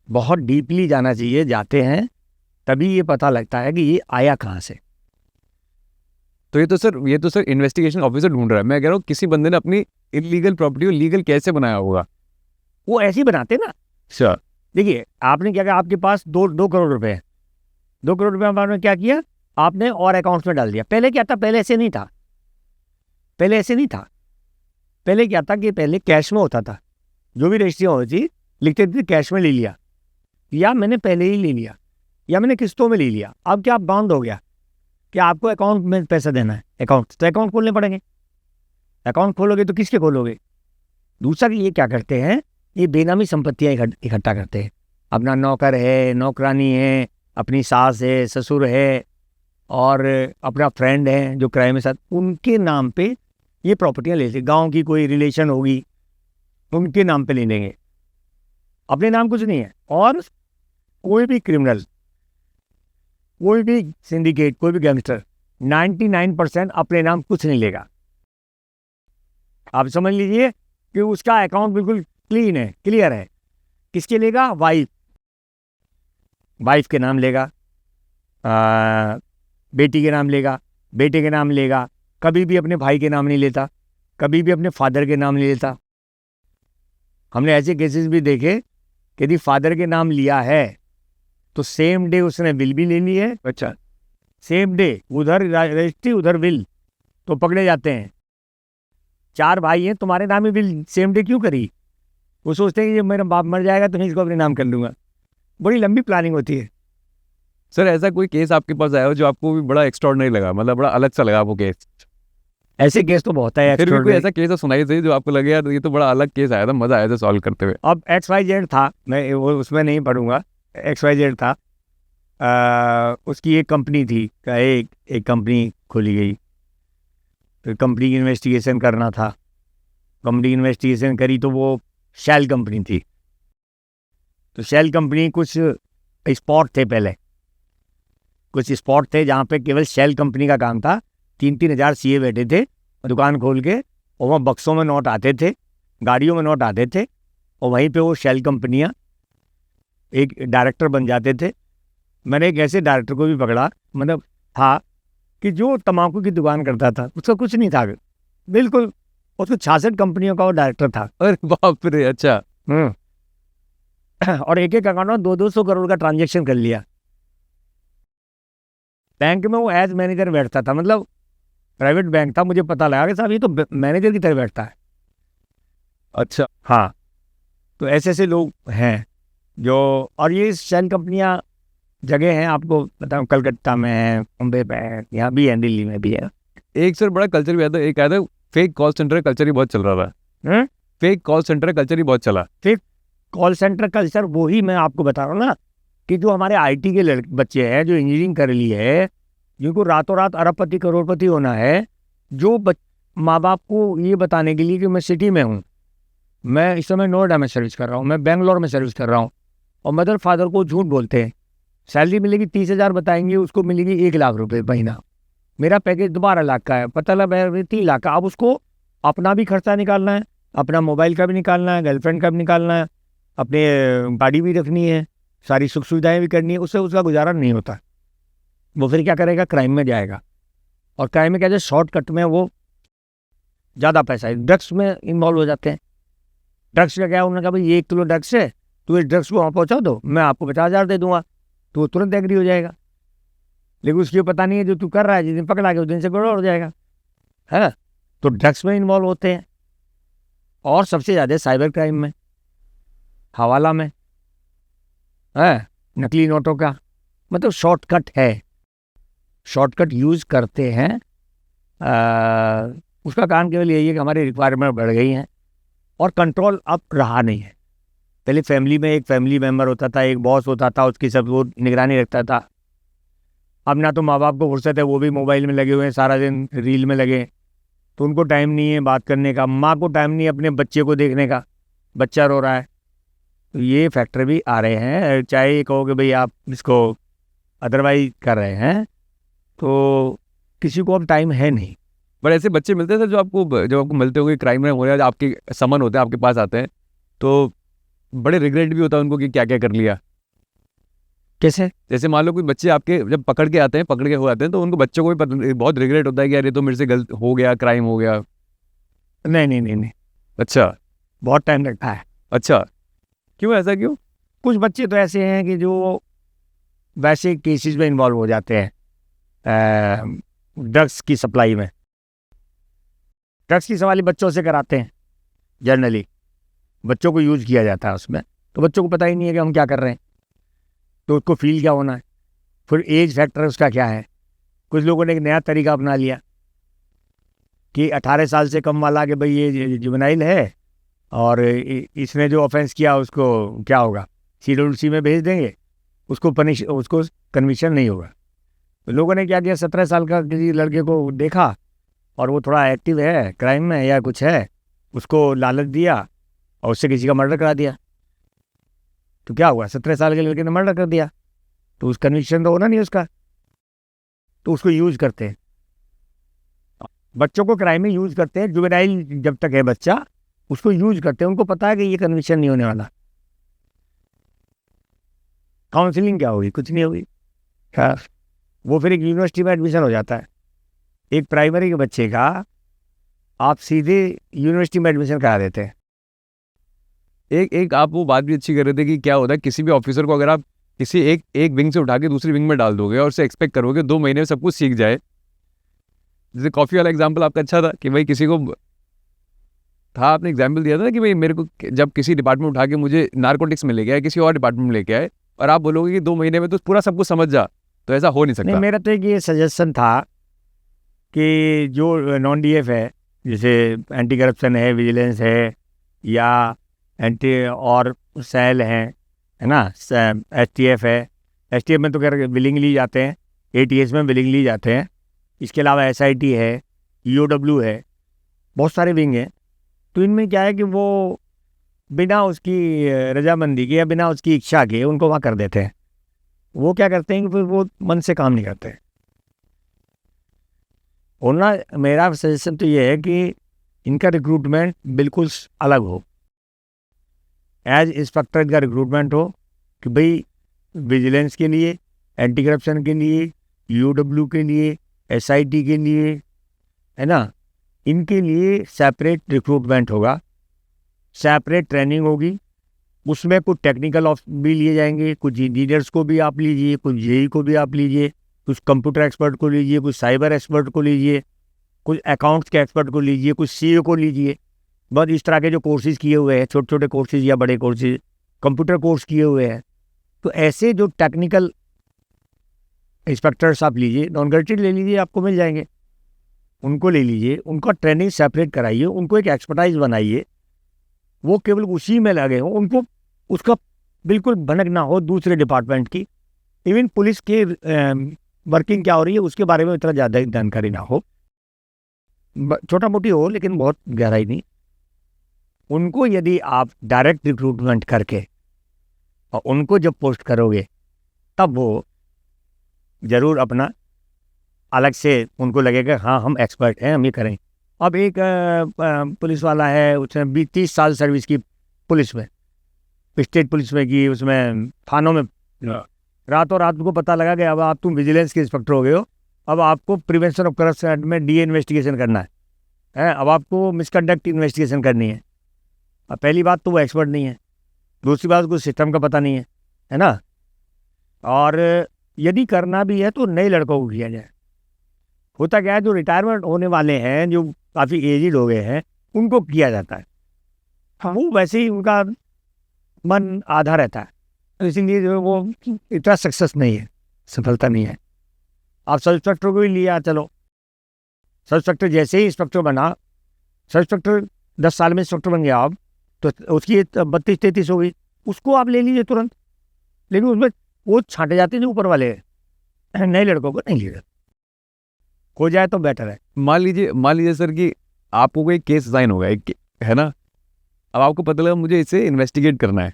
बहुत डीपली जाना चाहिए, जाते हैं तभी ये पता लगता है कि ये आया कहाँ से। तो ये तो सर इन्वेस्टिगेशन ऑफिसर ढूंढ रहा है। मैं कह रहा हूँ किसी बंदे ने अपनी इलीगल प्रॉपर्टी को लीगल कैसे बनाया होगा। वो ऐसे ही बनाते ना सर। देखिए आपने क्या किया, आपके पास 2 करोड़ रुपए है, 2 करोड़ रुपए आपने क्या किया, आपने और अकाउंट्स में डाल दिया। पहले क्या था, पहले ऐसे नहीं था, पहले ऐसे नहीं था। पहले क्या था कि पहले कैश में होता था, जो भी रजिस्ट्रियाँ होती थी लिखते थे कैश में ले लिया, या मैंने पहले ही ले लिया, या मैंने किस्तों में ले लिया। अब क्या बाउंड हो गया कि आपको अकाउंट में पैसा देना है, अकाउंट तो अकाउंट खोलने पड़ेंगे। अकाउंट खोलोगे तो किसके खोलोगे। दूसरा कि ये क्या करते हैं, ये बेनामी संपत्तियाँ इकट्ठा करते हैं। अपना नौकर है, नौकरानी है, अपनी सास है, ससुर है, और अपना फ्रेंड है जो किराए में साथ, उनके नाम पे ये प्रॉपर्टियाँ ले लेते। गाँव की कोई रिलेशन होगी उनके नाम पे ले लेंगे, अपने नाम कुछ नहीं है। और कोई भी क्रिमिनल, कोई भी सिंडिकेट, कोई भी गैंगस्टर 99% अपने नाम कुछ नहीं लेगा। आप समझ लीजिए कि उसका अकाउंट बिल्कुल क्लीन है, क्लियर है। किसके लेगा, वाइफ के नाम लेगा, बेटी के नाम लेगा, बेटे के नाम लेगा, कभी भी अपने भाई के नाम नहीं लेता, कभी भी अपने फादर के नाम नहीं लेता। हमने ऐसे केसेस भी देखे कि यदि फादर के नाम लिया है तो सेम डे उसने विल भी ले ली है। अच्छा, सेम डे, उधर रजिस्ट्री उधर विल, तो पकड़े जाते हैं। 4 भाई हैं, तुम्हारे नाम में विल सेम डे क्यों करी। वो सोचते हैं कि जब मेरा बाप मर जाएगा तो मैं इसको अपने नाम कर लूँगा। बड़ी लंबी प्लानिंग होती है। सर ऐसा कोई केस आपके पास आया हो जो आपको भी बड़ा एक्स्ट्राऑर्डिनरी लगा, मतलब बड़ा अलग सा लगा आपको केस। ऐसे केस तो बहुत है। फिर भी कोई ऐसा केस सुनाई थी जो आपको लगे यार ये तो बड़ा अलग केस आया था, मजा आया था सॉल्व करते हुए। अब XYZ था, मैं वो उसमें नहीं पढ़ूंगा, XYZ था। उसकी एक कंपनी थी, एक कंपनी खोली गई, तो कंपनी की इन्वेस्टिगेशन करना था। कंपनी की इन्वेस्टिगेशन करी तो वो शेल कंपनी थी। तो शेल कंपनी कुछ स्पॉट थे, पहले कुछ स्पॉट थे जहाँ पे केवल शेल कंपनी का काम था। 3-3 हज़ार सीए बैठे थे दुकान खोल के, और वहाँ बक्सों में नोट आते थे, गाड़ियों में नोट आते थे, और वहीं पे वो शेल कंपनियाँ एक डायरेक्टर बन जाते थे। मैंने एक ऐसे डायरेक्टर को भी पकड़ा, मतलब था कि जो तम्बाकू की दुकान करता था, उसका कुछ नहीं था बिल्कुल, उसको 66 कंपनियों का वो डायरेक्टर था। अरे बाप रे, अच्छा। और एक अकाउंट में 200 करोड़ का ट्रांजेक्शन कर लिया। बैंक में वो एज मैनेजर बैठता था, मतलब प्राइवेट बैंक था। मुझे पता लगा कि साहब ये तो मैनेजर की तरह बैठता है। अच्छा, हाँ, तो ऐसे लोग हैं जो, और ये शेल कंपनियां जगह हैं, आपको बताऊं, कलकत्ता में है, मुंबई में है, यहाँ भी है, दिल्ली में भी है। एक से बड़ा कल्चर भी आता है, एक आया था फेक कॉल सेंटर कल्चर ही बहुत चल रहा था। फेक कॉल सेंटर कल्चर ही बहुत चला। कॉल सेंटर कल्चर वही मैं आपको बता रहा हूँ ना, कि जो हमारे आईटी के बच्चे हैं जो इंजीनियरिंग कर ली है, जिनको रातों रात अरबपति करोड़पति होना है, जो माँ बाप को ये बताने के लिए कि मैं सिटी में हूँ, मैं इस समय नोएडा में सर्विस कर रहा हूँ, मैं बेंगलोर में सर्विस कर रहा हूँ, और मदर फादर को झूठ बोलते हैं। सैलरी मिलेगी 30,000 बताएंगे, उसको मिलेगी 1 लाख रुपए महीना। मेरा पैकेज 12 लाख का है, पता लगा 3 लाख का। अब उसको अपना भी खर्चा निकालना है, अपना मोबाइल का भी निकालना है, गर्लफ्रेंड का भी निकालना है, अपने गाड़ी भी रखनी है, सारी सुख सुविधाएं भी करनी है, उससे उसका गुजारा नहीं होता। वो फिर क्या करेगा, क्राइम में जाएगा। और क्राइम में क्या है, शॉर्टकट में वो ज़्यादा पैसा है, ड्रग्स में इन्वॉल्व हो जाते हैं। ड्रग्स का क्या, उन्होंने कहा भाई 1 किलो ड्रग्स है, तो इस ड्रग्स को वहाँ पहुँचा दो, मैं आपको 50,000 दे दूंगा, तो वो तुरंत एग्री हो जाएगा। लेकिन उसकी पता नहीं है जो तू कर रहा है, जिस दिन पकड़ा के उस दिन से गड़बड़ हो जाएगा, है ना। तो ड्रग्स में इन्वॉल्व होते हैं, और सबसे ज़्यादा साइबर क्राइम में, हवाला में, है नकली नोटों का। मतलब शॉर्टकट है, शॉर्टकट यूज़ करते हैं। उसका कारण केवल यही है कि हमारी रिक्वायरमेंट बढ़ गई हैं और कंट्रोल अब रहा नहीं है। पहले फैमिली में एक फैमिली मेम्बर होता था, एक बॉस होता था, उसकी सब वो निगरानी रखता था। अब ना तो माँ बाप को फुर्सत है, वो भी मोबाइल में लगे हुए हैं, सारा दिन रील में लगे, तो उनको टाइम नहीं है बात करने का। माँ को टाइम नहीं है अपने बच्चे को देखने का, बच्चा रो रहा है। तो ये फैक्टर भी आ रहे हैं। चाहे ये कहो कि भाई आप इसको अदरवाइज कर रहे हैं, तो किसी को अब टाइम है नहीं। बट ऐसे बच्चे मिलते हैं सर जो आपको मिलते होंगे, क्राइम में हो रहा है, आपके समन होते हैं, आपके पास आते हैं, तो बड़े रिग्रेट भी होता है उनको कि क्या क्या कर लिया। कैसे? जैसे मान लो कोई बच्चे आपके जब पकड़ के हो आते हैं, तो उनको बच्चों को भी बहुत रिग्रेट होता है कि यार ये तो मेरे से गलत हो गया, क्राइम हो गया। नहीं नहीं नहीं नहीं, अच्छा, बहुत टाइम लगता है। अच्छा, क्यों, ऐसा क्यों? कुछ बच्चे तो ऐसे हैं कि जो वैसे केसेस में इन्वॉल्व हो जाते हैं, ड्रग्स की सप्लाई में। ड्रग्स की सप्लाई बच्चों से कराते हैं, जनरली बच्चों को यूज़ किया जाता है उसमें, तो बच्चों को पता ही नहीं है कि हम क्या कर रहे हैं, तो उसको फील क्या होना है। फिर एज फैक्टर उसका क्या है। कुछ लोगों ने एक नया तरीका अपना लिया कि 18 साल से कम वाला कि भाई ये जुवेनाइल है, और इसने जो ऑफेंस किया उसको क्या होगा, शेड्यूल सी में भेज देंगे, उसको कन्विक्शन नहीं होगा। तो लोगों ने क्या किया, 17 साल का किसी लड़के को देखा और वो थोड़ा एक्टिव है क्राइम में या कुछ है, उसको लालच दिया और उससे किसी का मर्डर करा दिया। तो क्या हुआ, 17 साल के लड़के ने मर्डर कर दिया, तो उस कन्विक्शन तो होना नहीं उसका। तो उसको यूज़ करते हैं, बच्चों को क्राइम में यूज़ करते हैं। जुवेनाइल जब तक है बच्चा, उसको यूज़ करते हैं, उनको पता है कि ये कन्विक्शन नहीं होने वाला। काउंसलिंग क्या होगी, कुछ नहीं होगी। हाँ, वो फिर एक यूनिवर्सिटी में एडमिशन हो जाता है। एक प्राइमरी के बच्चे का आप सीधे यूनिवर्सिटी में एडमिशन करा देते हैं। एक आप वो बात भी अच्छी कर रहे थे कि क्या होता है, किसी भी ऑफिसर को अगर आप किसी एक विंग से उठा के दूसरी विंग में डाल दोगे और उससे एक्सपेक्ट करोगे 2 महीने में सब कुछ सीख जाए। जैसे कॉफ़ी वाला एग्जाम्पल आपका अच्छा था कि भाई किसी को था, आपने एग्जाम्पल दिया था कि भाई मेरे को जब किसी डिपार्टमेंट उठा के मुझे नारकोटिक्स में लेके आए, किसी और डिपार्टमेंट में लेके आए, और आप बोलोगे कि 2 महीने में तो पूरा सब कुछ समझ जा, तो ऐसा हो नहीं सकता। नहीं, मेरा तो एक ये सजेशन था कि जो नॉन डीएफ है, जैसे एंटी करप्शन है, विजिलेंस है, या एंटी और सेल है ना, एसटीएफ है। एसटीएफ में तो खैर विलिंगली जाते हैं, एटीएस में विलिंगली जाते हैं। इसके अलावा एसआईटी है, ईओडब्ल्यू है, बहुत सारे विंग हैं। तो इनमें क्या है कि वो बिना उसकी रजामंदी के या बिना उसकी इच्छा के उनको वहाँ कर देते हैं। वो क्या करते हैं कि फिर वो मन से काम नहीं करते। और ना, मेरा सजेशन तो ये है कि इनका रिक्रूटमेंट बिल्कुल अलग हो। एज इंस्पेक्टर का रिक्रूटमेंट हो कि भाई विजिलेंस के लिए, एंटी करप्शन के लिए, यूडब्ल्यू के लिए, एसआईटी के लिए, है ना, इनके लिए सेपरेट रिक्रूटमेंट होगा, सेपरेट ट्रेनिंग होगी। उसमें कुछ टेक्निकल भी लिए जाएंगे, कुछ इंजीनियर्स को भी आप लीजिए, कुछ जेई को भी आप लीजिए, कुछ कंप्यूटर एक्सपर्ट को लीजिए, कुछ साइबर एक्सपर्ट को लीजिए, कुछ अकाउंट्स के एक्सपर्ट को लीजिए, कुछ सीए को लीजिए। बस इस तरह के जो कोर्सेज किए हुए हैं, छोटे छोटे कोर्सेज या बड़े कोर्सेज, कंप्यूटर कोर्स किए हुए हैं, तो ऐसे जो टेक्निकल इंस्पेक्टर्स आप लीजिए, नॉन ग्रेजुएट ले लीजिए, आपको मिल जाएंगे। उनको ले लीजिए, उनका ट्रेनिंग सेपरेट कराइए, उनको एक एक्सपर्टाइज बनाइए, वो केवल उसी में लगे हों, उनको उसका बिल्कुल भनक ना हो दूसरे डिपार्टमेंट की। इवन पुलिस की वर्किंग क्या हो रही है उसके बारे में इतना ज़्यादा जानकारी ना हो, छोटा मोटी हो लेकिन बहुत गहराई नहीं। उनको यदि आप डायरेक्ट रिक्रूटमेंट करके और उनको जब पोस्ट करोगे तब वो ज़रूर अपना अलग से उनको लगेगा हाँ हम एक्सपर्ट हैं, हम ये करें। अब एक पुलिस वाला है, उसने 20-30 साल सर्विस की पुलिस में, स्टेट पुलिस में की, उसमें थानों में, रातों रात को पता लगा कि अब तुम विजिलेंस के इंस्पेक्टर हो गए हो, अब आपको प्रिवेंशन ऑफ करप्शन एक्ट में DA इन्वेस्टिगेशन करना है, अब आपको मिसकंडक्ट इन्वेस्टिगेशन करनी है। अब पहली बात तो वो एक्सपर्ट नहीं है, दूसरी बात उसको सिस्टम का पता नहीं है ना। और यदि करना भी है तो नए लड़कों को किया जाए। होता क्या है, जो रिटायरमेंट होने वाले हैं, जो काफ़ी एजिड हो गए हैं, उनको किया जाता है। हाँ, वो वैसे ही उनका मन आधा रहता है, इसीलिए जो वो इतना सक्सेस नहीं है, सफलता नहीं है। आप सब इंस्पेक्टर को ही लिया, चलो सब इंस्पेक्टर जैसे ही इंस्पेक्टर बना, सब इंस्पेक्टर 10 साल में इंस्पेक्टर बन गया आप, तो उसकी 32-33 हो गई, उसको आप ले लीजिए तुरंत। लेकिन उसमें वो छांटे जाते हैं जो ऊपर वाले हैं, नए लड़कों को नहीं लिए, हो जाए तो बेटर है। मान लीजिए सर कि आपको कोई केस साइन होगा है ना, अब आपको पता लगा मुझे इसे इन्वेस्टिगेट करना है,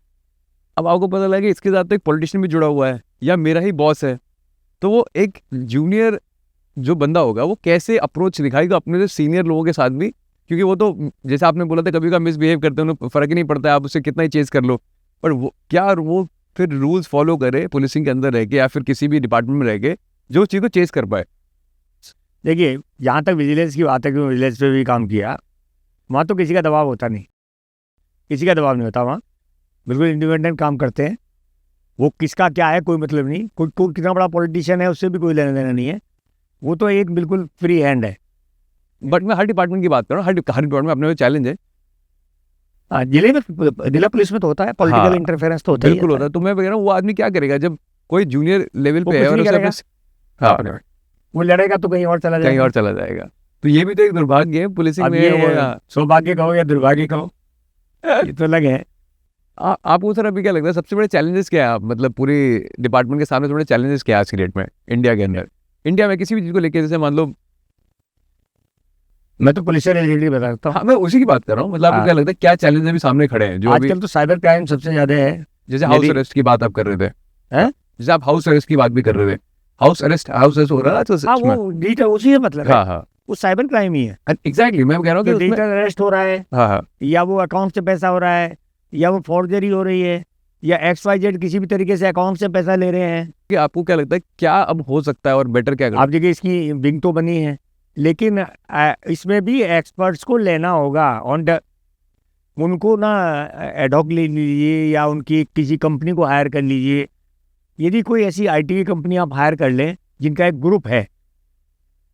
अब आपको पता लगा कि इसके साथ तो एक पॉलिटिशियन भी जुड़ा हुआ है या मेरा ही बॉस है, तो वो एक जूनियर जो बंदा होगा वो कैसे अप्रोच दिखाएगा अपने सीनियर लोगों के साथ भी, क्योंकि वो तो जैसे आपने बोला था कभी का मिसबिहेव करते हैं, उन्हें फ़र्क ही नहीं पड़ता है आप उससे कितना ही चेज कर लो, पर वो क्या वो फिर रूल्स फॉलो करे पुलिसिंग के अंदर रह के या फिर किसी भी डिपार्टमेंट में रह के जो चीज़ को चेज कर पाए। देखिए, जहाँ तक विजिलेंस की बात है कि विजिलेंस पे भी काम किया, वहाँ तो किसी का दबाव होता नहीं, किसी का दबाव नहीं होता, वहाँ बिल्कुल इंडिपेंडेंट काम करते हैं। वो किसका क्या है कोई मतलब नहीं, कोई कितना बड़ा पॉलिटिशियन है उससे भी कोई लेना देना नहीं है, वो तो एक बिल्कुल फ्री हैंड है। बट मैं हर डिपार्टमेंट की बात कर रहा हूँ, हर डिपार्टमेंट में अपने चैलेंज है। जिला पुलिस में तो होता है, पॉलिटिकल इंटरफेरेंस तो होता ही बिल्कुल होता है। तो मैं कह रहा हूँ वो आदमी क्या करेगा जब कोई जूनियर लेवल पे है और वो लड़ेगा तो कहीं और चला जाएगा। तो ये भी तो एक दुर्भाग्य है पुलिसिंग में, सौभाग्य कहो या दुर्भाग्य कहो, ये तो अलग है। आपको सर अभी क्या लगता है सबसे बड़े चैलेंजेस क्या है, आप मतलब पूरे डिपार्टमेंट के सामने सबसे बड़े चैलेंजेस क्या है आज की डेट में इंडिया के अंदर, इंडिया में किसी भी चीज़ को लेकर, जैसे मान लो मैं तो पुलिस रिलेटेड बता सकता हूँ। हाँ, मैं उसी की बात कर रहा हूँ, मतलब आपको क्या लगता है क्या चैलेंज अभी सामने खड़े हैं जो आजकल तो साइबर क्राइम सबसे ज्यादा है। जैसे हाउस अरेस्ट की बात आप कर रहे थे, जैसे आप हाउस अरेस्ट की बात भी कर रहे थे, हाउस अरेस्ट हो रहा है तो वो डिजिटल उसी का मतलब है, वो साइबर क्राइम ही है। एग्जैक्टली मैं कह रहा हूँ कि डिजिटल अरेस्ट हो रहा है, या वो अकाउंट से पैसा हो रहा है, या वो फॉर्जरी हो रही है, या XYZ किसी भी तरीके से अकाउंट से पैसा ले रहे हैं। कि आपको क्या लगता है क्या अब हो सकता है और बेटर क्या आप देखिए, इसकी विंग तो बनी है, लेकिन इसमें भी एक्सपर्ट्स को लेना होगा ऑन द, उनको ना एडॉक ले लीजिए या उनकी किसी कंपनी को हायर कर लीजिए। यदि कोई ऐसी IT की कंपनी आप हायर कर लें जिनका एक ग्रुप है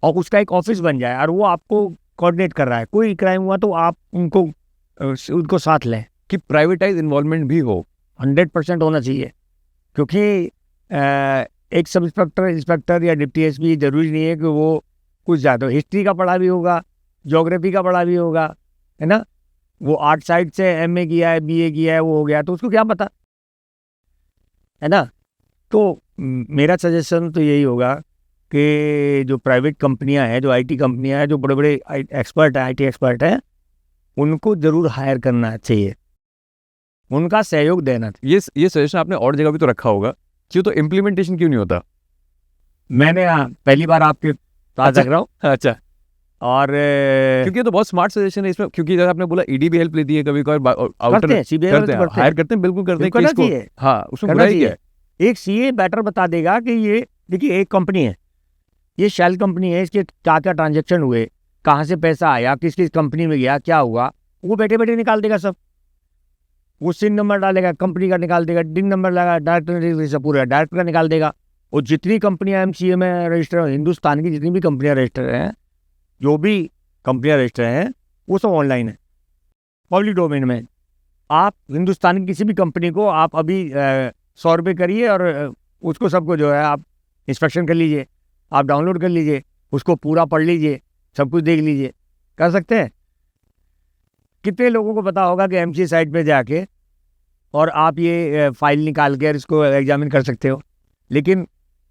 और उसका एक ऑफिस बन जाए और वो आपको कोऑर्डिनेट कर रहा है, कोई क्राइम हुआ तो आप उनको साथ लें। कि प्राइवेटाइज इन्वॉल्वमेंट भी हो, 100% होना चाहिए, क्योंकि एक सब इंस्पेक्टर या डिप्टी SP जरूरी नहीं है कि वो कुछ ज़्यादा हिस्ट्री का पढ़ा भी होगा, ज्योग्राफी का पढ़ा भी होगा, है ना, वो आर्ट साइड से MA किया है, BA किया है, वो हो गया, तो उसको क्या पता है ना। तो मेरा सजेशन तो यही होगा कि जो प्राइवेट कंपनियां हैं, जो IT कंपनियां हैं, जो बड़े बड़े एक्सपर्ट हैं, IT एक्सपर्ट हैं, उनको ज़रूर हायर करना चाहिए, उनका सहयोग देना चाहिए। ये सजेशन आपने और जगह भी तो रखा होगा, क्यों तो इम्प्लीमेंटेशन क्यों नहीं होता? मैंने पहली बार आपके पास रख रहा हूँ। अच्छा, और क्योंकि तो बहुत स्मार्ट सजेशन है इसमें, क्योंकि जैसे आपने बोला ED भी हेल्प लेती है कभी कभार, हायर करते हैं, बिल्कुल करते हैं इसको, हाँ उसमें बुराई क्या है। एक CA बेटर बता देगा कि ये देखिए एक कंपनी है, ये शेल कंपनी है, इसके क्या क्या ट्रांजेक्शन हुए, कहाँ से पैसा आया, किस किस कंपनी में गया, क्या हुआ, वो बैठे बैठे निकाल देगा सब। वो SIN नंबर डालेगा, कंपनी का निकाल देगा, DIN नंबर लगा, डायरेक्टर पूरा डायरेक्टर का निकाल देगा। और जितनी कंपनियां MCA में रजिस्टर, हिंदुस्तान की जितनी भी कंपनियां रजिस्टर हैं, जो भी कंपनियां रजिस्टर हैं, वो सब ऑनलाइन है, पब्लिक डोमेन में। आप हिंदुस्तान की किसी भी कंपनी को आप अभी 100 रुपये करिए और उसको सबको जो है आप इंस्पेक्शन कर लीजिए, आप डाउनलोड कर लीजिए, उसको पूरा पढ़ लीजिए, सब कुछ देख लीजिए, कर सकते हैं। कितने लोगों को पता होगा कि एमसी साइट पे जाके और आप ये फाइल निकाल कर इसको एग्जामिन कर सकते हो। लेकिन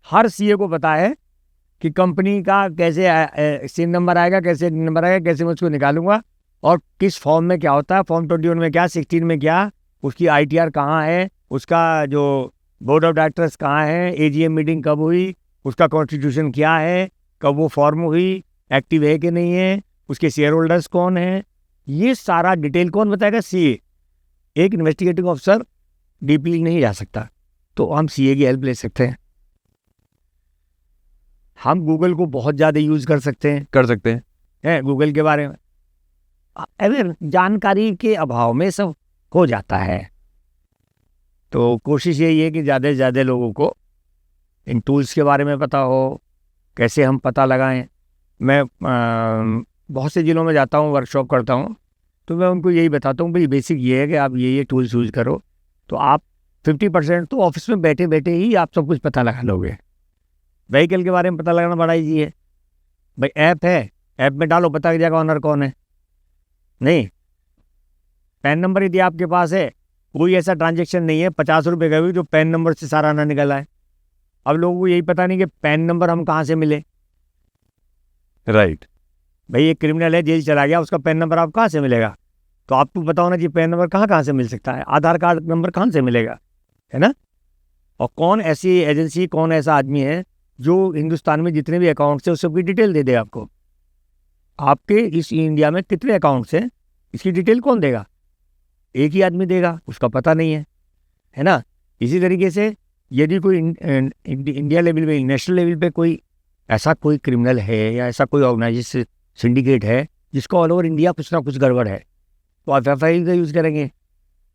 हर सीए को पता है कि कंपनी का कैसे सीन नंबर आएगा, कैसे नंबर आएगा, कैसे मैं उसको निकालूंगा, और किस फॉर्म में क्या होता है, फॉर्म 21 में क्या, 16 में क्या, उसकी आईटीआर कहाँ है, उसका जो बोर्ड ऑफ डायरेक्टर्स कहाँ है, एजीएम मीटिंग कब हुई, उसका कॉन्स्टिट्यूशन क्या है, कब वो फॉर्म हुई, एक्टिव है कि नहीं है, उसके शेयर होल्डर्स कौन हैं, ये सारा डिटेल कौन बताएगा? सीए। एक इन्वेस्टिगेटिंग ऑफिसर डीपली नहीं जा सकता, तो हम सीए की हेल्प ले सकते हैं। हम गूगल को बहुत ज़्यादा यूज़ कर सकते हैं गूगल के बारे में। अगर जानकारी के अभाव में सब हो जाता है, तो कोशिश यही है कि ज़्यादा से ज़्यादा लोगों को इन टूल्स के बारे में पता हो, कैसे हम पता लगाएं। मैं बहुत से जिलों में जाता हूँ, वर्कशॉप करता हूँ, तो मैं उनको यही बताता हूँ भाई बेसिक ये है कि आप ये टूल्स यूज़ करो, तो आप 50% तो ऑफिस में बैठे बैठे ही आप सब कुछ पता लगा लोगे। व्हीकल के बारे में पता लगाना बड़ा ईजी है भाई, ऐप है, ऐप में डालो, पता लग जाएगा ऑनर कौन है। नहीं, पैन नंबर यदि आपके पास है, कोई ऐसा ट्रांजेक्शन नहीं है 50 रुपये का भी जो पैन नंबर से सारा ना निकल आए। अब लोगों को यही पता नहीं कि पैन नंबर हम कहाँ से मिले। राइट। भाई एक क्रिमिनल है, जेल चला गया, उसका पैन नंबर आप कहाँ से मिलेगा? तो आपको पता होना चाहिए पैन नंबर कहाँ से मिल सकता है, आधार कार्ड नंबर कहाँ से मिलेगा, है ना? और कौन ऐसी एजेंसी, कौन ऐसा आदमी है जो हिंदुस्तान में जितने भी अकाउंट्स हैं उस सबकी डिटेल दे दे आपको? आपके इस इंडिया में कितने अकाउंट्स हैं, इसकी डिटेल कौन देगा? एक ही आदमी देगा, उसका पता नहीं है ना? इसी तरीके से यदि कोई इंडिया लेवल पे, नेशनल लेवल पे कोई ऐसा कोई क्रिमिनल है या ऐसा कोई ऑर्गेनाइजेशन सिंडिकेट है जिसको ऑल ओवर इंडिया कुछ ना कुछ गड़बड़ है, तो आप FIU का यूज़ करेंगे।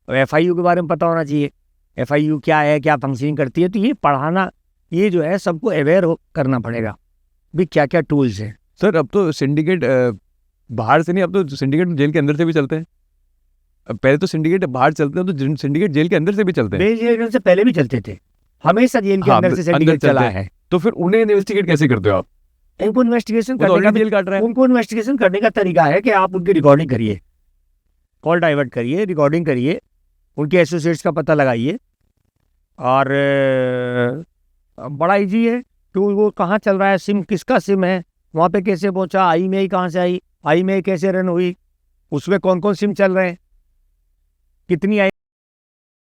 और FIU के बारे में पता होना चाहिए, FIU क्या है, क्या फंक्शनिंग करती है। तो ये पढ़ाना, ये जो है सबको अवेयर करना पड़ेगा भी क्या क्या टूल्स हैं। सर अब तो सिंडिकेट बाहर से नहीं, अब तो सिंडिकेट जेल के अंदर से भी चलते हैं। पहले तो सिंडिकेट बाहर चलते हैं, तो सिंडिकेट जेल के अंदर से भी चलते हैं। जेल से पहले भी चलते थे, हमेशा जेल के हाँ, अंदर से अंदर सिंडिकेट चला चलते है। तो फिर उन्हें इन्वेस्टिगेट कैसे करते हो आप? उनको इन्वेस्टिगेशन वो तो करने का already जेल काट रहा है। उनको इन्वेस्टिगेशन करने का तरीका है कि आप उनकी रिकॉर्डिंग करिए, कॉल डाइवर्ट करिए, रिकॉर्डिंग करिए, उनके एसोसिएट्स का पता लगाइए, और बड़ा इजी है कि वो कहाँ चल रहा है, सिम किसका सिम है, वहाँ पे कैसे पहुँचा, आई कहाँ से आई, आई कैसे रन हुई, उसमें कौन कौन सिम चल रहे हैं, कितनी